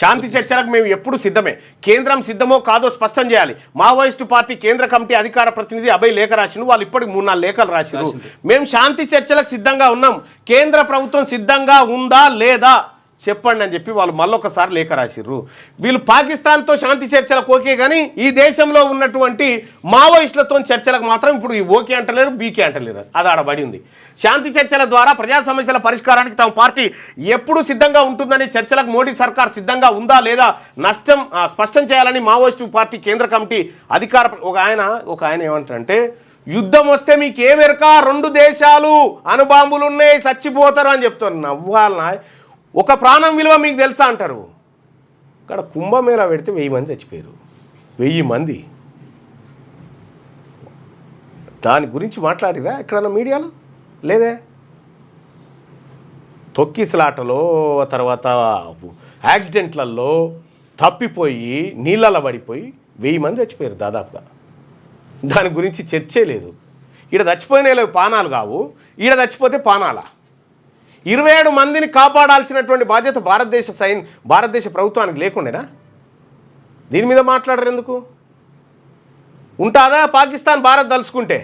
శాంతి చర్చలకు మేము ఎప్పుడు సిద్ధమే. కేంద్రం సిద్ధమో కాదో స్పష్టం చేయాలి. మావోయిస్టు పార్టీ కేంద్ర కమిటీ అధికార ప్రతినిధి అభయ్ లేఖ రాసిను. వాళ్ళు ఇప్పటికి 3-4 లేఖలు రాసిరు. మేము శాంతి చర్చలకు సిద్ధంగా ఉన్నాం. కేంద్ర ప్రభుత్వం సిద్ధంగా ఉందా లేదా చెప్పండి అని చెప్పి వాళ్ళు మళ్ళొకసారి లేఖ రాసిర్రు. వీళ్ళు పాకిస్తాన్తో శాంతి చర్చలకు ఓకే, కానీ ఈ దేశంలో ఉన్నటువంటి మావోయిస్టులతో చర్చలకు మాత్రం ఇప్పుడు ఈ ఓకే అంటలేరు, బీకే అంటలేరు. అది ఆడబడి ఉంది. శాంతి చర్చల ద్వారా ప్రజా సమస్యల పరిష్కారానికి తమ పార్టీ ఎప్పుడు సిద్ధంగా ఉంటుందని చర్చలకు మోడీ సర్కార్ సిద్ధంగా ఉందా లేదా స్పష్టం చేయాలని మావోయిస్టు పార్టీ కేంద్ర కమిటీ అధికార ఒక ఆయన ఏమంటారంటే, యుద్ధం వస్తే మీకు ఏమెరక, 2 దేశాలు అణుబాంబులు ఉన్నాయి, చచ్చిపోతారు అని చెప్తారు. నవ్వాలనా? ఒక ప్రాణం విలువ మీకు తెలుసా అంటారు. ఇక్కడ కుంభమేళా పెడితే 1000 మంది చచ్చిపోయారు. 1000 మంది. దాని గురించి మాట్లాడిరా ఎక్కడన్నా మీడియాలో? లేదే. తొక్కిసలాటలో తర్వాత యాక్సిడెంట్లలో తప్పిపోయి నీళ్ళలో పడిపోయి 1000 మంది చచ్చిపోయారు దాదాపుగా. దాని గురించి చర్చే లేదు. ఈడ చచ్చిపోయిన పానాలు కావు, ఈడ చచ్చిపోతే పానాలా? 27 మందిని కాపాడాల్సినటువంటి బాధ్యత భారతదేశ ప్రభుత్వానికి లేకుండేనా? దీని మీద మాట్లాడరు ఎందుకు? ఉంటుందా పాకిస్తాన్ భారత్ తలుచుకుంటే?